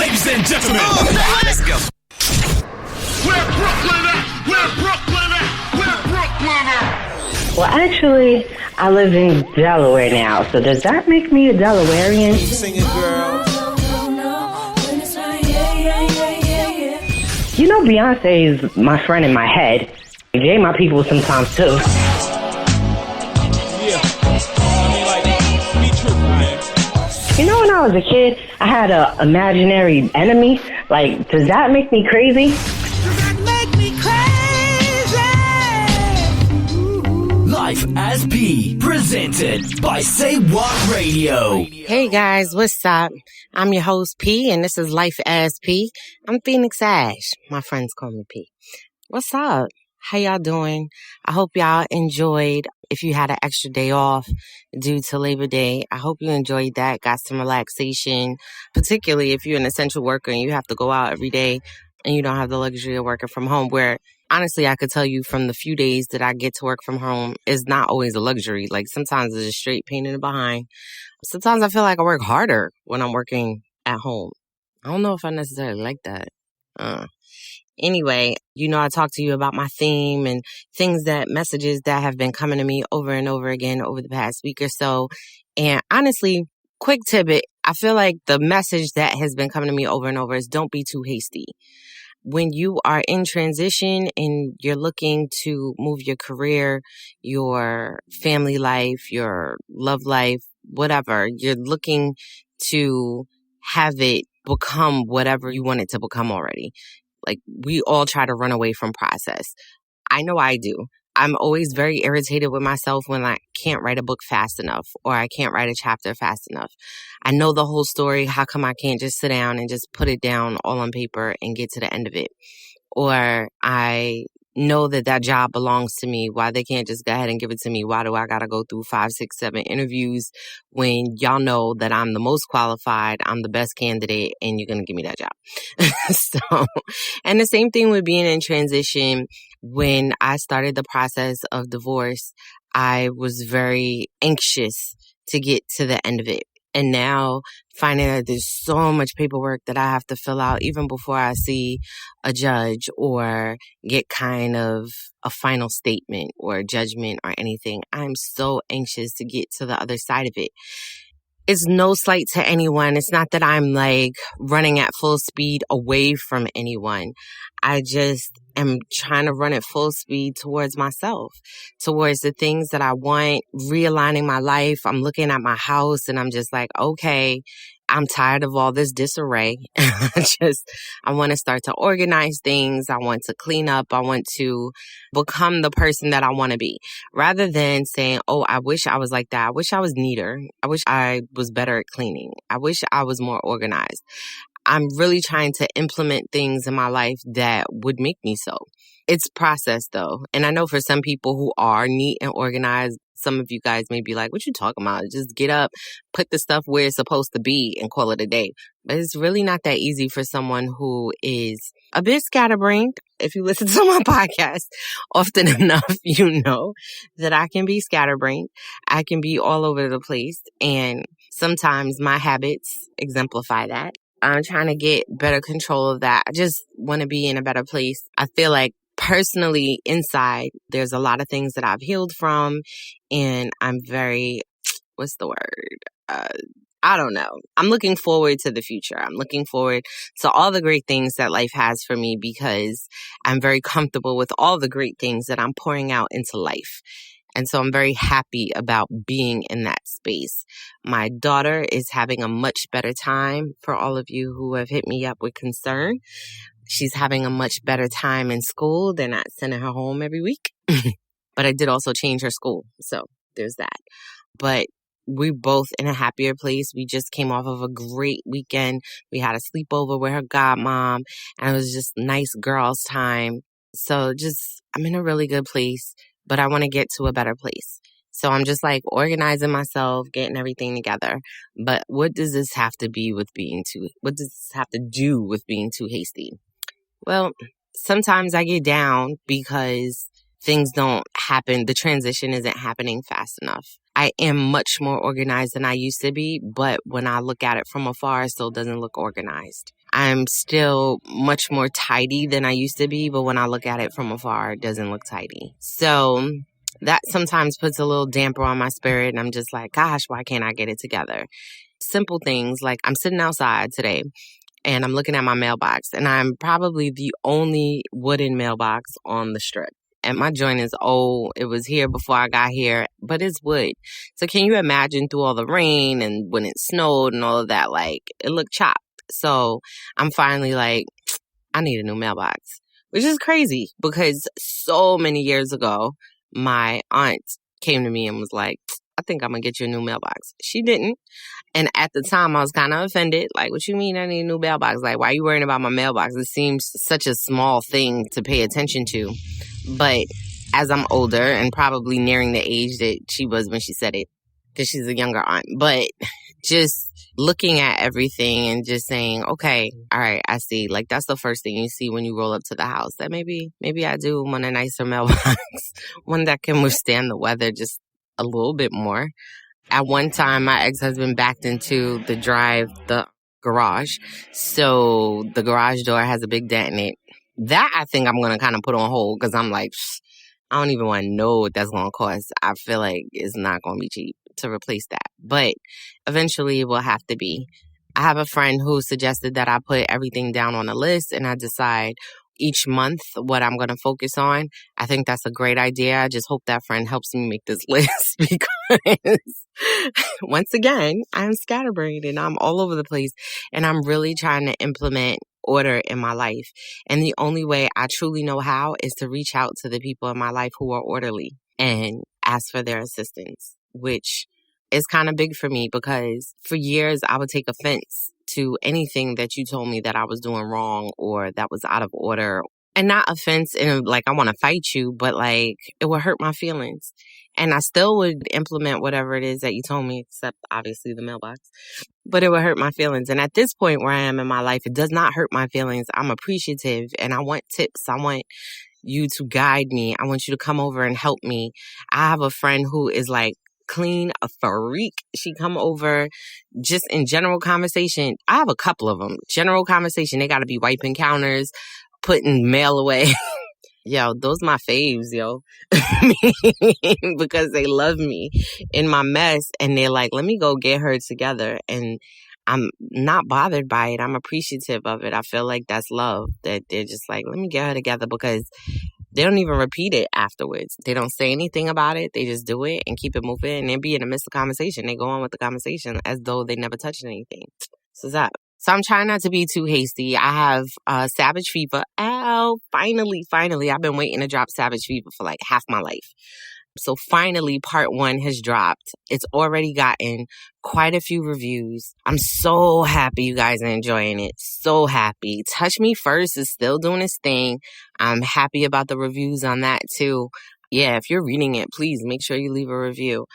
Ladies and gentlemen, let's go. Where Brooklyn at? Where Brooklyn at? Where Brooklyn at? Well, actually, I live in Delaware now, so does that make me a Delawarean? Sing it, girl. You know, Beyonce is my friend in my head. Jay my people sometimes, too. Yeah. I mean, like, be true, man. You know, when I was a kid, I had an imaginary enemy. Like, does that make me crazy? Life as P, presented by Say What Radio. Hey guys, what's up? I'm your host P, and this is Life as P. I'm Phoenix Ash. My friends call me P. What's up? How y'all doing? I hope y'all enjoyed. If you had an extra day off due to Labor Day, I hope you enjoyed that. Got some relaxation, particularly if you're an essential worker and you have to go out every day and you don't have the luxury of working from home, where honestly, I could tell you from the few days that I get to work from home is not always a luxury. Like sometimes it's a straight pain in the behind. Sometimes I feel like I work harder when I'm working at home. I don't know if I necessarily like that. Anyway, you know, I talked to you about my theme and messages that have been coming to me over and over again over the past week or so. And honestly, quick tidbit, I feel like the message that has been coming to me over and over is don't be too hasty. When you are in transition and you're looking to move your career, your family life, your love life, whatever, you're looking to have it become whatever you want it to become already. Like, we all try to run away from process. I know I do. I'm always very irritated with myself when I can't write a book fast enough or I can't write a chapter fast enough. I know the whole story. How come I can't just sit down and just put it down all on paper and get to the end of it? Or I know that job belongs to me. Why they can't just go ahead and give it to me? Why do I got to go through 5, 6, 7 interviews when y'all know that I'm the most qualified, I'm the best candidate, and you're going to give me that job? And the same thing with being in transition. When I started the process of divorce, I was very anxious to get to the end of it. And now finding that there's so much paperwork that I have to fill out even before I see a judge or get kind of a final statement or judgment or anything, I'm so anxious to get to the other side of it. It's no slight to anyone. It's not that I'm like running at full speed away from anyone. I just am trying to run at full speed towards myself, towards the things that I want, realigning my life. I'm looking at my house and I'm just like, okay, I'm tired of all this disarray. I want to start to organize things. I want to clean up. I want to become the person that I want to be, rather than saying, oh, I wish I was like that. I wish I was neater. I wish I was better at cleaning. I wish I was more organized. I'm really trying to implement things in my life that would make me so. It's process though. And I know for some people who are neat and organized, some of you guys may be like, what you talking about? Just get up, put the stuff where it's supposed to be and call it a day. But it's really not that easy for someone who is a bit scatterbrained. If you listen to my podcast often enough, you know that I can be scatterbrained. I can be all over the place. And sometimes my habits exemplify that. I'm trying to get better control of that. I just want to be in a better place. I feel like personally inside, there's a lot of things that I've healed from, and I'm very, what's the word? I don't know. I'm looking forward to the future. I'm looking forward to all the great things that life has for me because I'm very comfortable with all the great things that I'm pouring out into life. And so I'm very happy about being in that space. My daughter is having a much better time. For all of you who have hit me up with concern, she's having a much better time in school. They're not sending her home every week. But I did also change her school. So there's that. But we're both in a happier place. We just came off of a great weekend. We had a sleepover with her godmom, and it was just nice girls' time. So I'm in a really good place, but I want to get to a better place. So I'm just like organizing myself, getting everything together. But what does this have to do with being too hasty? Well, sometimes I get down because things don't happen. The transition isn't happening fast enough. I am much more organized than I used to be, but when I look at it from afar, it still doesn't look organized. I'm still much more tidy than I used to be, but when I look at it from afar, it doesn't look tidy. So that sometimes puts a little damper on my spirit, and I'm just like, gosh, why can't I get it together? Simple things like I'm sitting outside today and I'm looking at my mailbox, and I'm probably the only wooden mailbox on the strip. And my joint is old. It was here before I got here, but it's wood. So can you imagine through all the rain and when it snowed and all of that, like it looked chopped. So I'm finally like, I need a new mailbox, which is crazy because so many years ago, my aunt came to me and was like, I think I'm going to get you a new mailbox. She didn't. And at the time, I was kind of offended. Like, what you mean I need a new mailbox? Like, why are you worrying about my mailbox? It seems such a small thing to pay attention to. But as I'm older and probably nearing the age that she was when she said it, because she's a younger aunt, but just looking at everything and just saying, okay, all right, I see. Like, that's the first thing you see when you roll up to the house. That maybe I do want a nicer mailbox, one that can withstand the weather just a little bit more. At one time, my ex-husband backed into the garage. So the garage door has a big dent in it. That I think I'm going to kind of put on hold because I'm like, I don't even want to know what that's going to cost. I feel like it's not going to be cheap to replace that. But eventually it will have to be. I have a friend who suggested that I put everything down on a list and I decide each month what I'm going to focus on. I think that's a great idea. I just hope that friend helps me make this list because once again, I'm scatterbrained and I'm all over the place and I'm really trying to implement order in my life. And the only way I truly know how is to reach out to the people in my life who are orderly and ask for their assistance, which is kind of big for me because for years I would take offense to anything that you told me that I was doing wrong or that was out of order. And not offense in like I want to fight you, but like it would hurt my feelings. And I still would implement whatever it is that you told me, except obviously the mailbox. But it would hurt my feelings. And at this point where I am in my life, it does not hurt my feelings. I'm appreciative and I want tips. I want you to guide me. I want you to come over and help me. I have a friend who is like clean a freak. She come over just in general conversation. I have a couple of them. General conversation. They got to be wiping counters, putting mail away. Yo, those my faves, yo. Because they love me in my mess and they're like, let me go get her together. And I'm not bothered by it. I'm appreciative of it. I feel like that's love, that they're just like, let me get her together because they don't even repeat it afterwards. They don't say anything about it. They just do it and keep it moving and then be in the midst of conversation. They go on with the conversation as though they never touched anything. So that. So I'm trying not to be too hasty. I have Savage Fever. Ow, finally. I've been waiting to drop Savage Fever for like half my life. So finally, part 1 has dropped. It's already gotten quite a few reviews. I'm so happy you guys are enjoying it. So happy. Touch Me First is still doing its thing. I'm happy about the reviews on that too. Yeah, if you're reading it, please make sure you leave a review.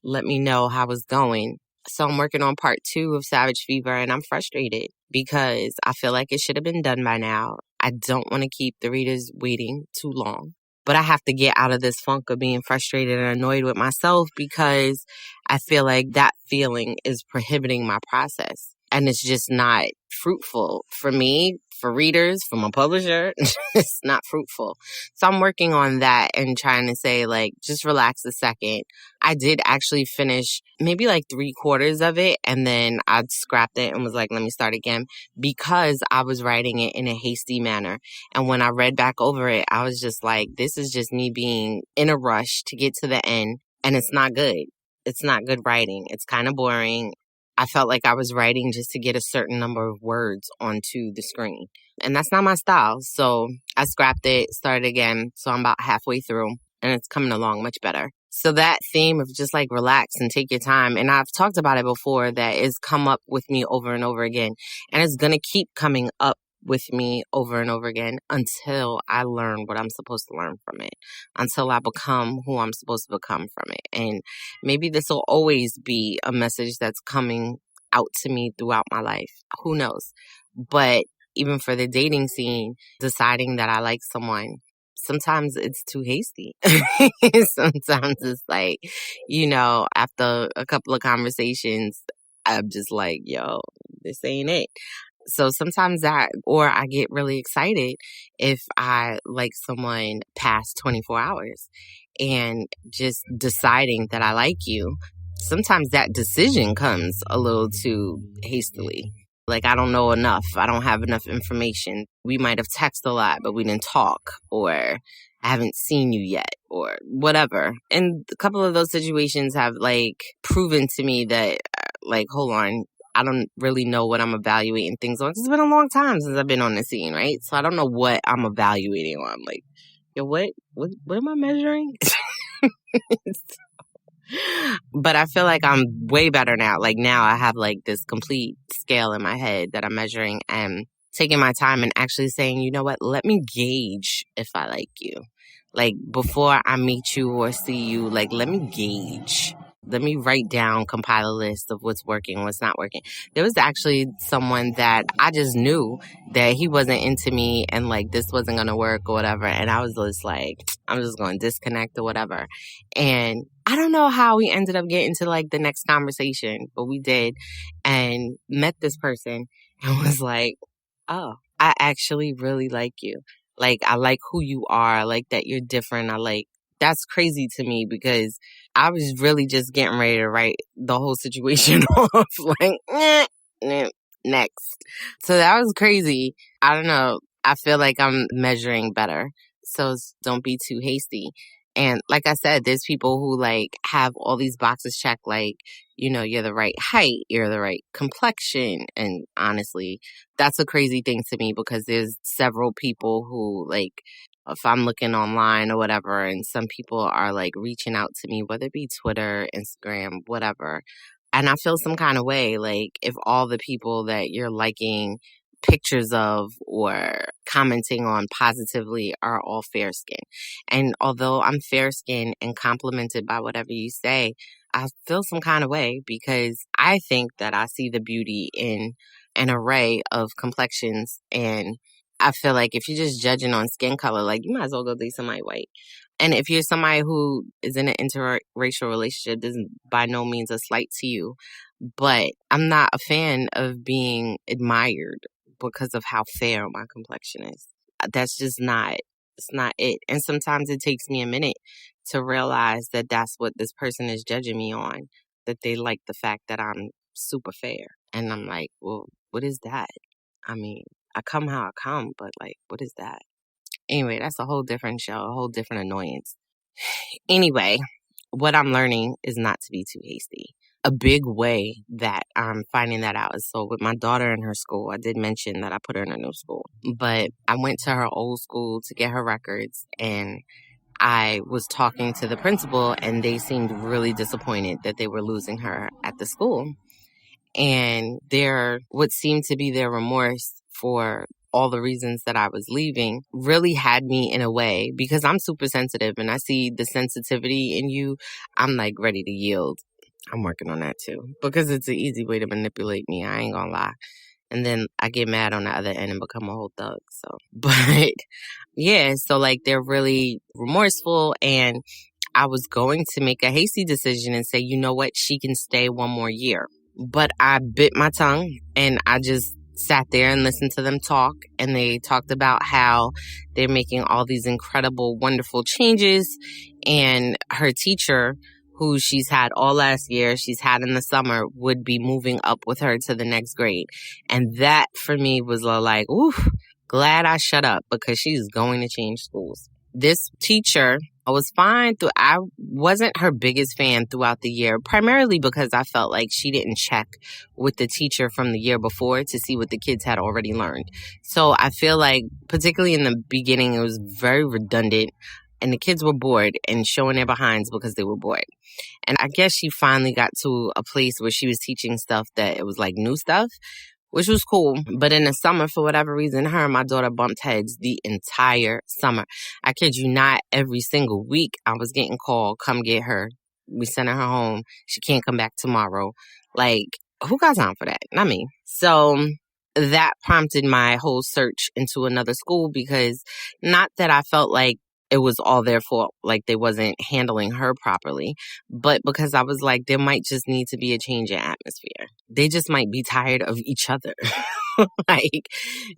Let me know how it's going. So I'm working on part 2 of Savage Fever and I'm frustrated because I feel like it should have been done by now. I don't want to keep the readers waiting too long. But I have to get out of this funk of being frustrated and annoyed with myself because I feel like that feeling is prohibiting my process. And it's just not fruitful for me, for readers, for my publisher. It's not fruitful. So I'm working on that and trying to say, like, just relax a second. I did actually finish maybe like 3/4 of it. And then I scrapped it and was like, let me start again because I was writing it in a hasty manner. And when I read back over it, I was just like, this is just me being in a rush to get to the end. And it's not good. It's not good writing. It's kind of boring. I felt like I was writing just to get a certain number of words onto the screen. And that's not my style. So I scrapped it, started again. So I'm about halfway through and it's coming along much better. So that theme of just like relax and take your time. And I've talked about it before that it's come up with me over and over again. And it's going to keep coming up with me over and over again until I learn what I'm supposed to learn from it, until I become who I'm supposed to become from it. And maybe this will always be a message that's coming out to me throughout my life. Who knows? But even for the dating scene, deciding that I like someone, sometimes it's too hasty. Sometimes it's like, after a couple of conversations, I'm just like, yo, this ain't it. So sometimes or I get really excited if I like someone past 24 hours and just deciding that I like you. Sometimes that decision comes a little too hastily. Like, I don't know enough. I don't have enough information. We might have texted a lot, but we didn't talk, or I haven't seen you yet, or whatever. And a couple of those situations have like proven to me that hold on, I don't really know what I'm evaluating things on. It's been a long time since I've been on the scene, right? So I don't know what I'm evaluating on. Like, yo, what am I measuring? But I feel like I'm way better now. Like, now I have like this complete scale in my head that I'm measuring and taking my time and actually saying, you know what, let me gauge if I like you. Like, before I meet you or see you, like, let me gauge. Let me write down, compile a list of what's working, what's not working. There was actually someone that I just knew that he wasn't into me and like this wasn't going to work or whatever. And I was just like, I'm just going to disconnect or whatever. And I don't know how we ended up getting to like the next conversation, but we did, and met this person and was like, oh, I actually really like you. Like, I like who you are. I like that you're different. That's crazy to me because I was really just getting ready to write the whole situation off. Like, next. So that was crazy. I don't know. I feel like I'm measuring better. So don't be too hasty. And like I said, there's people who like have all these boxes checked, like, you're the right height, you're the right complexion. And honestly, that's a crazy thing to me because there's several people who like, if I'm looking online or whatever, and some people are like reaching out to me, whether it be Twitter, Instagram, whatever. And I feel some kind of way, like if all the people that you're liking pictures of or commenting on positively are all fair skin. And although I'm fair skinned and complimented by whatever you say, I feel some kind of way because I think that I see the beauty in an array of complexions. And I feel like if you're just judging on skin color, like you might as well go date somebody white. And if you're somebody who is in an interracial relationship, this is by no means a slight to you. But I'm not a fan of being admired because of how fair my complexion is. That's just it's not it. And sometimes it takes me a minute to realize that that's what this person is judging me on, that they like the fact that I'm super fair. And I'm like, well, what is that? I mean, I come how I come, but like, what is that? Anyway, that's a whole different show, a whole different annoyance. Anyway, what I'm learning is not to be too hasty. A big way that I'm finding that out is so with my daughter in her school, I did mention that I put her in a new school, but I went to her old school to get her records and I was talking to the principal and they seemed really disappointed that they were losing her at the school. And what seemed to be their remorse for all the reasons that I was leaving really had me in a way because I'm super sensitive and I see the sensitivity in you. I'm like ready to yield. I'm working on that too because it's an easy way to manipulate me. I ain't gonna lie. And then I get mad on the other end and become a whole thug. So, but yeah, so like they're really remorseful and I was going to make a hasty decision and say, you know what, she can stay one more year. But I bit my tongue and I just sat there and listened to them talk. And they talked about how they're making all these incredible, wonderful changes. And her teacher, who she's had all last year, she's had in the summer, would be moving up with her to the next grade. And that for me was like, oof, glad I shut up because she's going to change schools. This teacher, I was fine. I wasn't her biggest fan throughout the year, primarily because I felt like she didn't check with the teacher from the year before to see what the kids had already learned. So I feel like, particularly in the beginning, it was very redundant and the kids were bored and showing their behinds because they were bored. And I guess she finally got to a place where she was teaching stuff that it was like new stuff, which was cool. But in the summer, for whatever reason, her and my daughter bumped heads the entire summer. I kid you not, every single week I was getting called, come get her. We sent her home. She can't come back tomorrow. Like, who got time for that? Not me. So that prompted my whole search into another school because not that I felt like it was all their fault, like they wasn't handling her properly. But because I was like, there might just need to be a change in atmosphere. They just might be tired of each other. Like,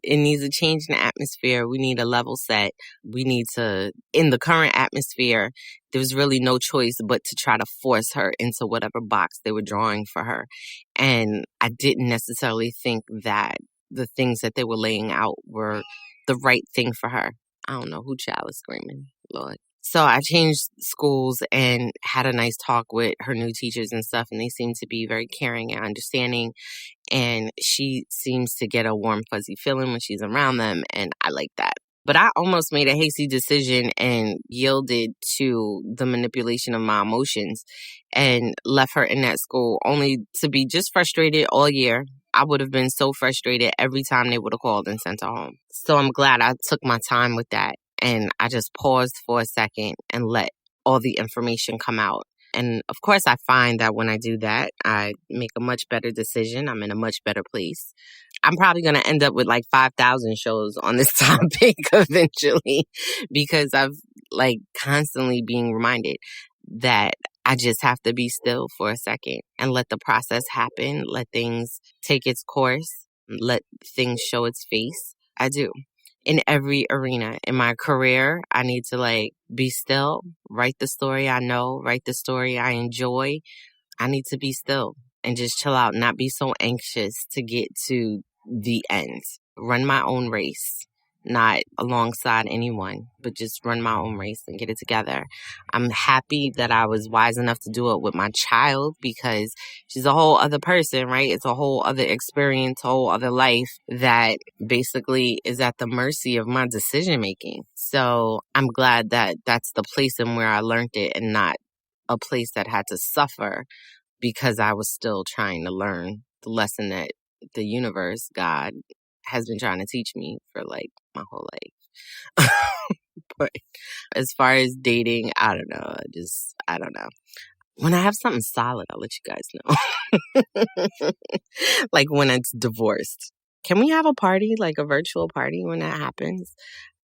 it needs a change in the atmosphere. We need a level set. We need to, in the current atmosphere, there was really no choice but to try to force her into whatever box they were drawing for her. And I didn't necessarily think that the things that they were laying out were the right thing for her. I don't know who child is screaming, Lord. So I changed schools and had a nice talk with her new teachers and stuff, and they seem to be very caring and understanding. And she seems to get a warm, fuzzy feeling when she's around them, and I like that. But I almost made a hasty decision and yielded to the manipulation of my emotions and left her in that school only to be just frustrated all year. I would have been so frustrated every time they would have called and sent her home. So I'm glad I took my time with that. And I just paused for a second and let all the information come out. And of course, I find that when I do that, I make a much better decision. I'm in a much better place. I'm probably going to end up with like 5,000 shows on this topic eventually, because I've like constantly being reminded that I just have to be still for a second and let the process happen. Let things take its course. Let things show its face. I do. In every arena. In my career, I need to like be still, write the story I know, write the story I enjoy. I need to be still and just chill out, not be so anxious to get to the end. Run my own race, not alongside anyone, but just run my own race and get it together. I'm happy that I was wise enough to do it with my child, because she's a whole other person, right? It's a whole other experience, whole other life that basically is at the mercy of my decision making. So I'm glad that that's the place in where I learned it, and not a place that had to suffer because I was still trying to learn the lesson that the universe, God, has been trying to teach me for like my whole life. But as far as dating, I don't know. I don't know. When I have something solid, I'll let you guys know. Like when it's divorced. Can we have a party, like a virtual party when that happens?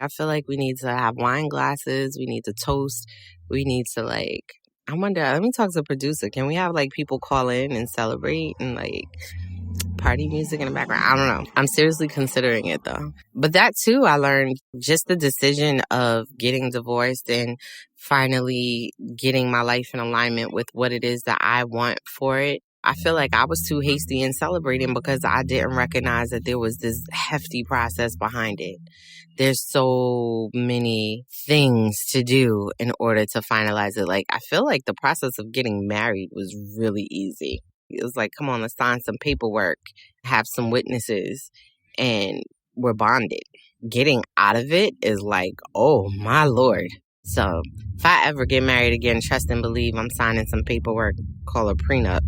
I feel like we need to have wine glasses. We need to toast. We need to like, I wonder, let me talk to the producer. Can we have like people call in and celebrate and like party music in the background? I don't know. I'm seriously considering it though. But that too, I learned just the decision of getting divorced and finally getting my life in alignment with what it is that I want for it. I feel like I was too hasty in celebrating because I didn't recognize that there was this hefty process behind it. There's so many things to do in order to finalize it. Like, I feel like the process of getting married was really easy. It was like, come on, let's sign some paperwork, have some witnesses, and we're bonded. Getting out of it is like, oh my Lord. So if I ever get married again, trust and believe I'm signing some paperwork, call a prenup.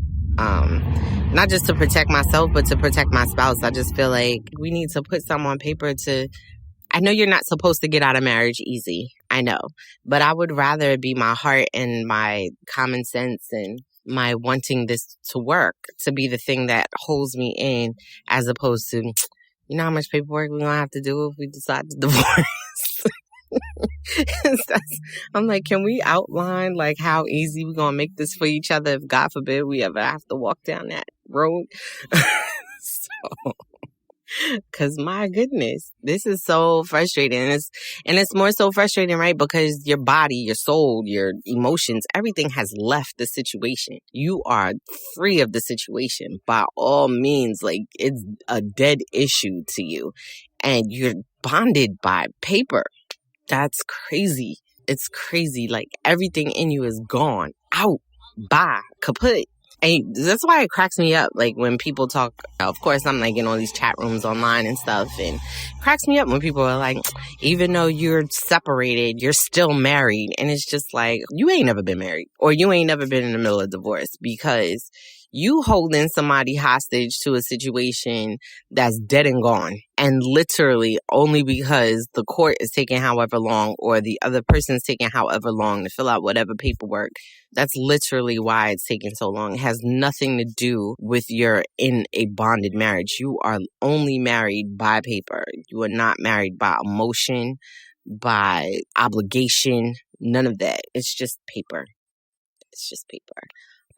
Not just to protect myself, but to protect my spouse. I just feel like we need to put some on paper to, I know you're not supposed to get out of marriage easy. I know, but I would rather it be my heart and my common sense and my wanting this to work to be the thing that holds me in, as opposed to, you know how much paperwork we're going to have to do if we decide to divorce? I'm like, can we outline like how easy we're going to make this for each other if God forbid we ever have to walk down that road? So, because my goodness, this is so frustrating. And it's more so frustrating, right? Because your body, your soul, your emotions, everything has left the situation. You are free of the situation by all means. Like, it's a dead issue to you. And you're bonded by paper. That's crazy. It's crazy. Like, everything in you is gone, out, bye, kaput. And that's why it cracks me up, like, when people talk. Of course, I'm, like, in all these chat rooms online and stuff, and it cracks me up when people are like, even though you're separated, you're still married. And it's just like, you ain't never been married, or you ain't never been in the middle of divorce, because you holding somebody hostage to a situation that's dead and gone. And literally only because the court is taking however long, or the other person's taking however long to fill out whatever paperwork. That's literally why it's taking so long. It has nothing to do with you're in a bonded marriage. You are only married by paper. You are not married by emotion, by obligation, none of that. It's just paper. It's just paper.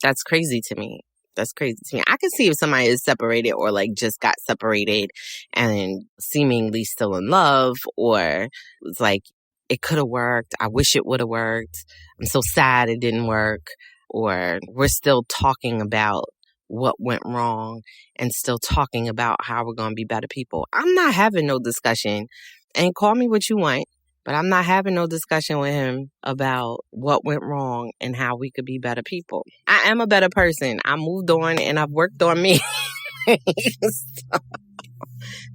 That's crazy to me. That's crazy to me. I can see if somebody is separated or like just got separated and seemingly still in love, or it's like it could have worked. I wish it would have worked. I'm so sad it didn't work. Or we're still talking about what went wrong and still talking about how we're going to be better people. I'm not having no discussion, and call me what you want, but I'm not having no discussion with him about what went wrong and how we could be better people. I am a better person. I moved on and I've worked on me. So,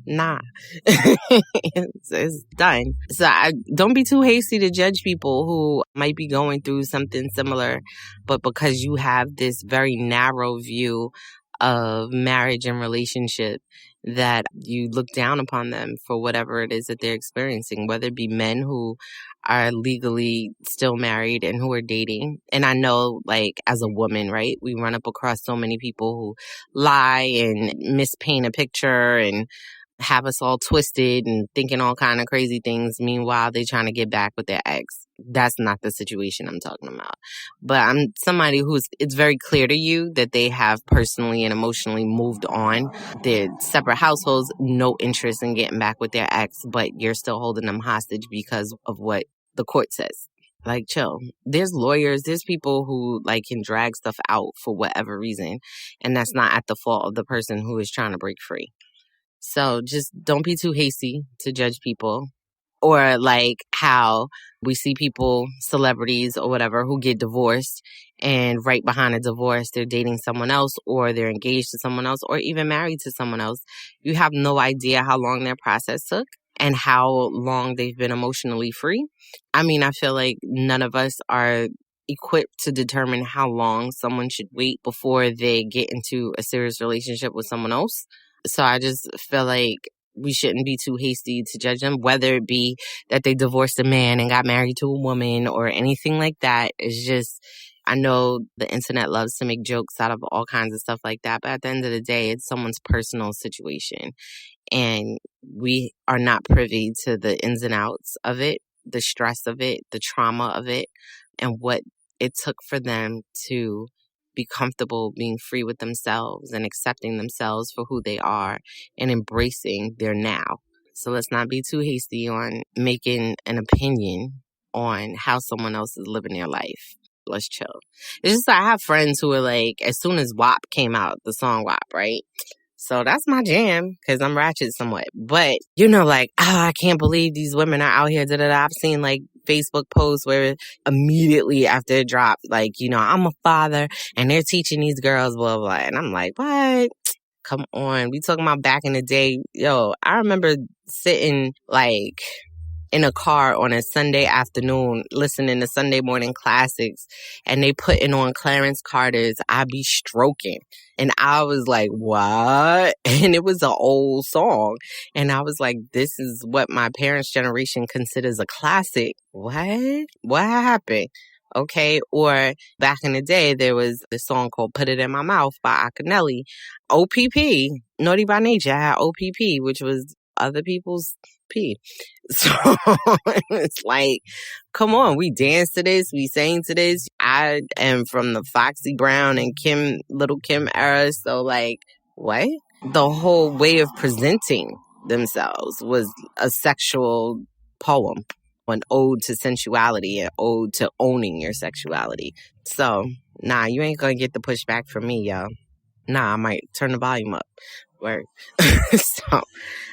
nah. it's done. So don't be too hasty to judge people who might be going through something similar, but because you have this very narrow view of marriage and relationship, that you look down upon them for whatever it is that they're experiencing, whether it be men who are legally still married and who are dating. And I know, like, as a woman, right, we run up across so many people who lie and mispaint a picture and have us all twisted and thinking all kind of crazy things. Meanwhile, they're trying to get back with their ex. That's not the situation I'm talking about. But I'm somebody it's very clear to you that they have personally and emotionally moved on. They're separate households, no interest in getting back with their ex, but you're still holding them hostage because of what the court says. Like, chill. There's lawyers, there's people who like can drag stuff out for whatever reason. And that's not at the fault of the person who is trying to break free. So just don't be too hasty to judge people. Or like how we see people, celebrities or whatever, who get divorced, and right behind a divorce, they're dating someone else, or they're engaged to someone else, or even married to someone else. You have no idea how long their process took and how long they've been emotionally free. I mean, I feel like none of us are equipped to determine how long someone should wait before they get into a serious relationship with someone else. So I just feel like we shouldn't be too hasty to judge them, whether it be that they divorced a man and got married to a woman or anything like that. It's just, I know the internet loves to make jokes out of all kinds of stuff like that, but at the end of the day, it's someone's personal situation. And we are not privy to the ins and outs of it, the stress of it, the trauma of it, and what it took for them to be comfortable being free with themselves and accepting themselves for who they are and embracing their now. So let's not be too hasty on making an opinion on how someone else is living their life. Let's chill. It's just I have friends who are like, as soon as WAP came out, the song WAP, right? So that's my jam because I'm ratchet somewhat. But, you know, like, I can't believe these women are out here. I've seen like Facebook posts where immediately after it dropped, like, you know, I'm a father and they're teaching these girls, blah, blah. And I'm like, what? Come on. We talking about back in the day. Yo, I remember sitting like in a car on a Sunday afternoon listening to Sunday morning classics, and they putting on Clarence Carter's I Be Stroking. And I was like, what? And it was an old song. And I was like, this is what my parents' generation considers a classic. What? What happened? Okay. Or back in the day, there was this song called Put It In My Mouth by Akinelli. OPP, Naughty by Nature, had OPP, which was other people's pee. So it's like, come on, we dance to this, we sing to this. I am from the Foxy Brown and Little Kim era. So like, what? The whole way of presenting themselves was a sexual poem, an ode to sensuality, an ode to owning your sexuality. So, nah, you ain't gonna get the pushback from me, yo. Nah, I might turn the volume up. Word. So,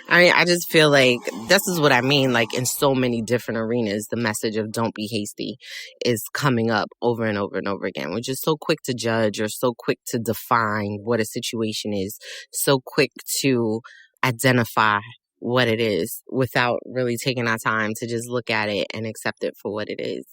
I mean, I just feel like this is what I mean. Like in so many different arenas, the message of don't be hasty is coming up over and over and over again. We're just so quick to judge or so quick to define what a situation is, so quick to identify what it is without really taking our time to just look at it and accept it for what it is.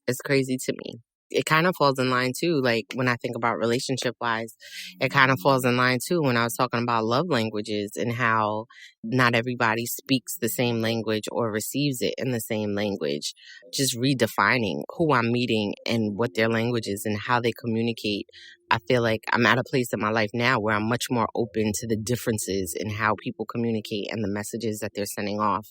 It's crazy to me. It kind of falls in line too, like when I think about relationship wise, it kind of falls in line too when I was talking about love languages and how not everybody speaks the same language or receives it in the same language. Just redefining who I'm meeting and what their language is and how they communicate I feel like I'm at a place in my life now where I'm much more open to the differences in how people communicate and the messages that they're sending off,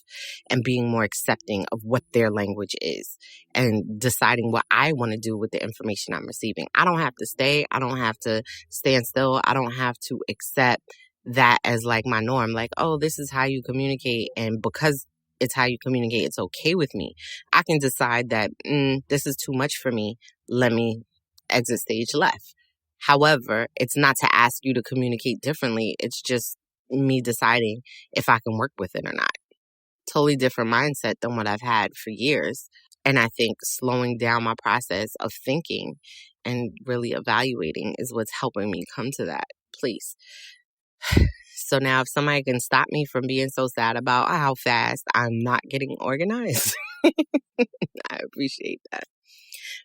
and being more accepting of what their language is and deciding what I want to do with the information I'm receiving. I don't have to stay. I don't have to stand still. I don't have to accept that as like my norm. Like, oh, this is how you communicate. And because it's how you communicate, it's okay with me. I can decide that this is too much for me. Let me exit stage left. However, it's not to ask you to communicate differently. It's just me deciding if I can work with it or not. Totally different mindset than what I've had for years. And I think slowing down my process of thinking and really evaluating is what's helping me come to that place. So now if somebody can stop me from being so sad about how fast I'm not getting organized, I appreciate that.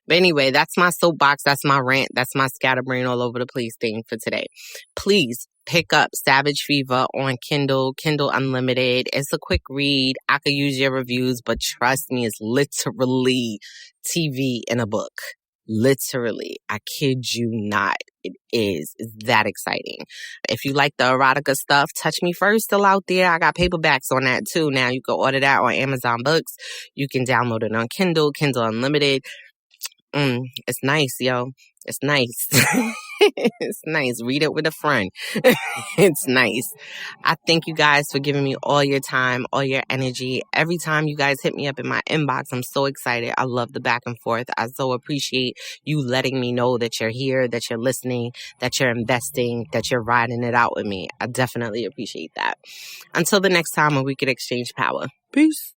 But anyway, that's my soapbox. That's my rant. That's my scatterbrain all over the place thing for today. Please pick up Savage Fever on Kindle Unlimited. It's a quick read. I could use your reviews, but trust me, it's literally TV in a book. Literally. I kid you not. It is. It's that exciting. If you like the erotica stuff, Touch Me First still out there. I got paperbacks on that too. Now you can order that on Amazon Books. You can download it on Kindle Unlimited. It's nice, yo. It's nice. It's nice. Read it with a friend. It's nice. I thank you guys for giving me all your time, all your energy. Every time you guys hit me up in my inbox, I'm so excited. I love the back and forth. I so appreciate you letting me know that you're here, that you're listening, that you're investing, that you're riding it out with me. I definitely appreciate that. Until the next time when we can exchange power. Peace.